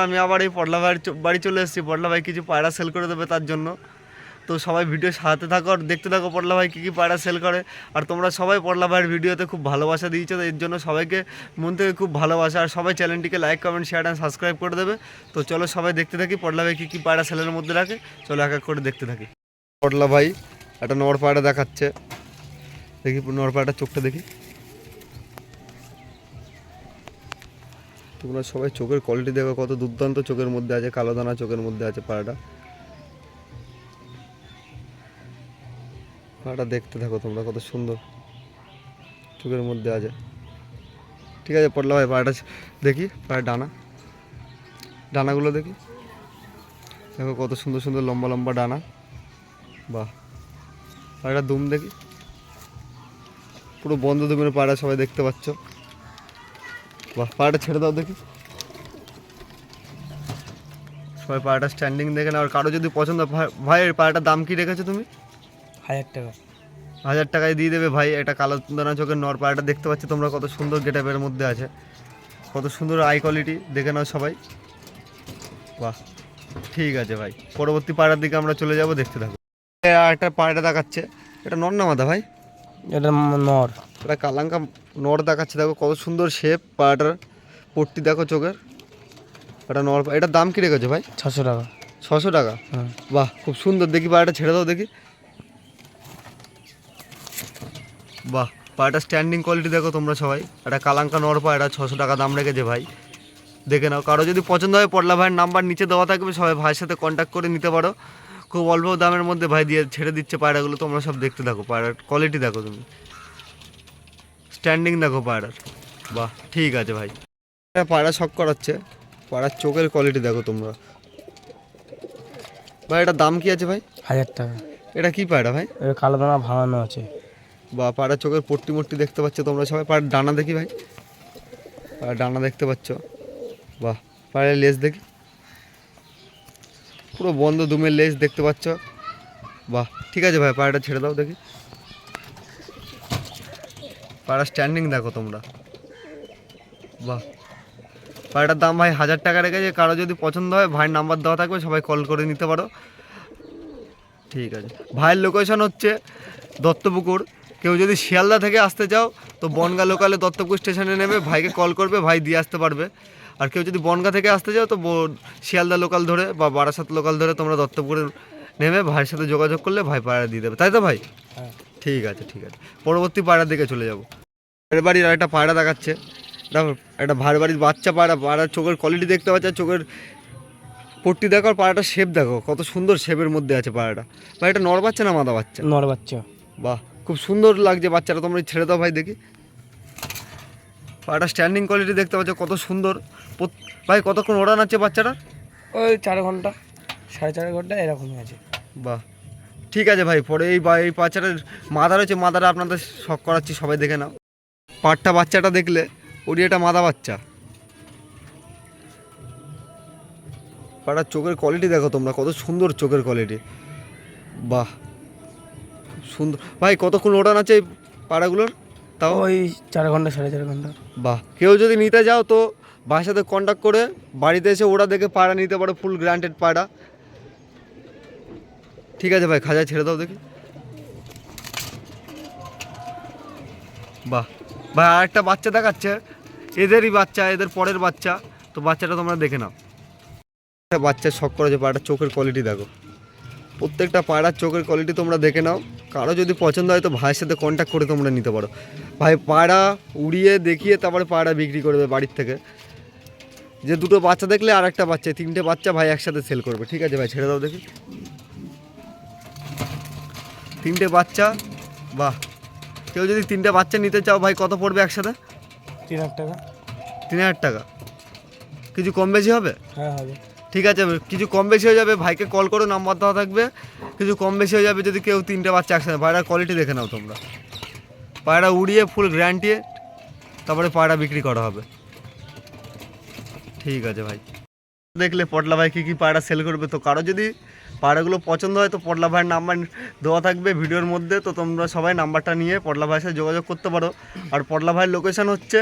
আমি আবার এই পটলা ভাইয়ের বাড়ি চলে এসেছি। পটলা ভাই কিছু পায়রা সেল করে দেবে তার জন্য। তো সবাই ভিডিও সাথে থাকো আর দেখতে থাকো পটলা ভাই কী পায়রা সেল করে। আর তোমরা সবাই পটলা ভাইয়ের ভিডিওতে খুব ভালোবাসা দিয়েছো, এর জন্য সবাইকে মন থেকে খুব ভালোবাসা। আর সবাই চ্যানেলটিকে like comment share and subscribe করে দেবে। তো চলো সবাই দেখতে থাকি পটলা ভাই কী পায়রা সেলের মধ্যে রাখে। চলো এক এক করে দেখতে থাকি। পটলা ভাই একটা নর পায়রা দেখাচ্ছে, দেখি নর পায়রাটার চোখটা দেখি। তোমরা সবাই চোখের কোয়ালিটি দেখো, কত দুর্দান্ত চোখের মধ্যে আছে, কালো দানা চোখের মধ্যে আছে পায়রাটা। পায়রাটা দেখতে থাকো তোমরা, কত সুন্দর চোখের মধ্যে আছে। ঠিক আছে পটলা ভাই পায়রাটা দেখি, পায়ের ডানাগুলো দেখি, দেখো কত সুন্দর সুন্দর লম্বা লম্বা ডানা। বাহ, পায়রাটা দুম দেখি, পুরো বন্ধ দুমের পায়রা সবাই দেখতে পাচ্ছ। বাহ, পায়রাটা ছেড়ে দাও দেখি। সবাই পায়রাটা স্ট্যান্ডিং দেখে না। আর কারো যদি পছন্দ ভাই এর পায়রাটার দাম কি রেখেছো তুমি? 1000 টাকা। 1000 টাকায় দিয়ে দেবে ভাই। এটা কালো দানা চোখের নর পায়রাটা দেখতে পাচ্ছি তোমরা, কত সুন্দর গেটআপের মধ্যে আছে, কত সুন্দর আই কোয়ালিটি, দেখে নাও সবাই। বাহ, ঠিক আছে ভাই, পরবর্তী পায়রার দিকে আমরা চলে যাব, দেখতে থাকো। আর একটা পায়রা দেখাচ্ছে, এটা নর না মাদা ভাই? এটা নর। এটা কালাঙ্কা নর দেখাচ্ছে, দেখো কত সুন্দর শেপ পায়রাটার, পট্টি দেখো চোখের। এটা নর, এটার দাম কি রেখেছো ভাই? 600 টাকা। 600 টাকা? বাহ, খুব সুন্দর। দেখি পায়রাটা ছেড়ে দাও দেখি। বাহ, পায়রাটা স্ট্যান্ডিং কোয়ালিটি দেখো তোমরা সবাই। একটা কালাঙ্কা নর পায়রা, 600 টাকা দাম রেখেছে ভাই, দেখে নাও। কারো যদি পছন্দ হয় পটলা ভাইয়ের নাম্বার নিচে দেওয়া থাকবে, সবাই ভাইয়ের সাথে কন্ট্যাক্ট করে নিতে পারো। খুব অল্প দামের মধ্যে ভাই দিয়ে ছেড়ে দিচ্ছে পায়রাগুলো। তোমরা সব দেখতে থাকো, পায়রার কোয়ালিটি দেখো তুমি, স্ট্যান্ডিং দেখো পায়রার। বাহ, ঠিক আছে ভাই। এটা পায়রা শখ করাচ্ছে, পায়রার চোখের কোয়ালিটি দেখো তোমরা। ভাই এটার দাম কি আছে ভাই? 1000 টাকা। এটা কি পায়রা ভাই? এটা কালো দানা ভাঙানো আছে। বা পায়রার চোখের পট্টি মট্টি দেখতে পাচ্ছ তোমরা সবাই। পায়রার ডানা দেখি ভাই, পায়রার ডানা দেখতে পাচ্ছ। বাহ, পায়রার লেজ দেখি, পুরো বন্ধ দুমের লেজ দেখতে পাচ্ছ। বাহ, ঠিক আছে ভাই, পায়রাটা ছেড়ে দাও দেখি। পায়রা স্ট্যান্ডিং দেখো তোমরা। বাহ, পায়রাটার দাম ভাই 1000 টাকা রেখেছে। কারো যদি পছন্দ হয় ভাইয়ের নাম্বার দেওয়া থাকবে, সবাই কল করে নিতে পারো। ঠিক আছে, ভাইয়ের লোকেশন হচ্ছে দত্তপুকুর। কেউ যদি শিয়ালদা থেকে আসতে চাও তো বনগা লোকালে দত্তপুকুর স্টেশনে নেবে, ভাইকে কল করবে, ভাই দিয়ে আসতে পারবে। আর কেউ যদি বনগা থেকে আসতে চাও তো শিয়ালদা লোকাল ধরে বা বারাসাত লোকাল ধরে তোমরা দত্তপুকুরে নেমে ভাইয়ের সাথে যোগাযোগ করলে ভাই পায়রা দিয়ে দেবে, তাই তো ভাই? হ্যাঁ। ঠিক আছে ঠিক আছে, পরবর্তী পায়রার দিকে চলে যাব। ভাইয়ের বাড়ির আরেকটা পায়রা দেখাচ্ছে, একটা ভাইয়ের বাড়ির বাচ্চা পায়রা। পায়রার চোখের কোয়ালিটি দেখতে পাচ্ছ, চোখের পট্টি দেখো, আর পায়রাটার শেপ দেখো, কত সুন্দর শেপের মধ্যে আছে পায়রাটা। ভাই এটা নর বাচ্চা না মাদা বাচ্চা? নর বাচ্চা। বাহ, খুব সুন্দর লাগছে বাচ্চাটা। তোমরা ছেড়ে দাও ভাই দেখি। পায়রাটা স্ট্যান্ডিং কোয়ালিটি দেখতে পাচ্ছ, কত সুন্দর। ভাই কতক্ষণ ওড়ান আছে বাচ্চাটা? ওই 4 ঘন্টা 4.5 ঘন্টা এরকমই আছে। বাহ, ঠিক আছে ভাই। পরে এই বাচ্চাটার মাদা রয়েছে, মাদাটা আপনাদের শখ করাচ্ছি, সবাই দেখে নাও। পাটটা বাচ্চাটা দেখলে ওরই এটা মাদা বাচ্চা। পায়রার চোখের কোয়ালিটি দেখো তোমরা, কত সুন্দর চোখের কোয়ালিটি। বাহ, সুন্দর। ভাই কতক্ষণ ওড়ান আছে এই পায়রাগুলোর তাও? ওই 4 ঘন্টা 4.5 ঘন্টা। বাহ, কেউ যদি নিতে যাও তো ভাইয়ের সাথে কন্ট্যাক্ট করে বাড়িতে এসে ওরা দেখে পায়রা নিতে পারো, ফুল গ্রান্টেড পায়রা। ঠিক আছে ভাই, খাঁচায় ছেড়ে দাও দেখি। বাহ ভাই, আরেকটা বাচ্চা দেখাচ্ছে, এদেরই বাচ্চা, এদের পরের বাচ্চা। তো বাচ্চাটা তোমরা দেখে নাও। একটা বাচ্চার শখ করেছে, পায়রাটার চোখের কোয়ালিটি দেখো। প্রত্যেকটা পায়রার চোখের কোয়ালিটি তোমরা দেখে নাও। কারো যদি পছন্দ হয় তো ভাইয়ের সাথে কন্ট্যাক্ট করে তোমরা নিতে পারো। ভাই পায়রা উড়িয়ে দেখিয়ে তারপরে পায়রা বিক্রি করবে বাড়ির থেকে। যে দুটো বাচ্চা দেখলে আর একটা বাচ্চা, 3টে বাচ্চা ভাই একসাথে সেল করবে। ঠিক আছে ভাই, ছেড়ে দাও দেখি। 3টে বাচ্চা। বাহ, কেউ যদি 3টে বাচ্চা নিতে চাও ভাই কত পড়বে একসাথে? 3000 টাকা। 3000 টাকা? কিছু কম বেশি হবে? হ্যাঁ হবে। ঠিক আছে, কিছু কম বেশি হয়ে যাবে। ভাইকে কল করে নাম্বার দেওয়া থাকবে, কিছু কম বেশি হয়ে যাবে যদি কেউ 3টে বাচ্চা একসাথে। পায়রার কোয়ালিটি দেখে নাও তোমরা। পায়রা উড়িয়ে ফুল গ্যারান্টি তারপরে পায়রা বিক্রি করা হবে। ঠিক আছে ভাই, দেখলে পটলা ভাই কী পায়রা সেল করবে। তো কারো যদি পায়রাগুলো পছন্দ হয় তো পটলা ভাইয়ের নাম্বার দেওয়া থাকবে ভিডিওর মধ্যে। তো তোমরা সবাই নাম্বারটা নিয়ে পটলা ভাইয়ের সাথে যোগাযোগ করতে পারো। আর পটলা ভাইয়ের লোকেশান হচ্ছে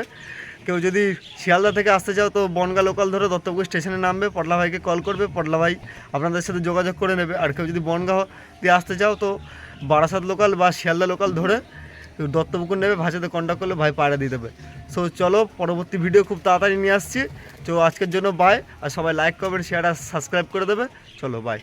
কেউ যদি শিয়ালদা থেকে আসতে চাও তো বনগা লোকাল ধরে দত্তপুকুর স্টেশনে নামবে, পটলা ভাইকে কল করবে, পটলা ভাই আপনাদের সাথে যোগাযোগ করে নেবে। আর কেউ যদি বনগা দিয়ে আসতে চাও তো বারাসাত লোকাল বা শিয়ালদা লোকাল ধরে দত্তপুকুর নেবে, ভাষাতে কন্ট্যাক্ট করলে ভাই পাড়া দিয়ে দেবে। সো চলো পরবর্তী ভিডিও খুব তাড়াতাড়ি নিয়ে আসছি। তো আজকের জন্য বাই, আর সবাই লাইক করবেন, শেয়ার আর সাবস্ক্রাইব করে দেবে। চলো বাই।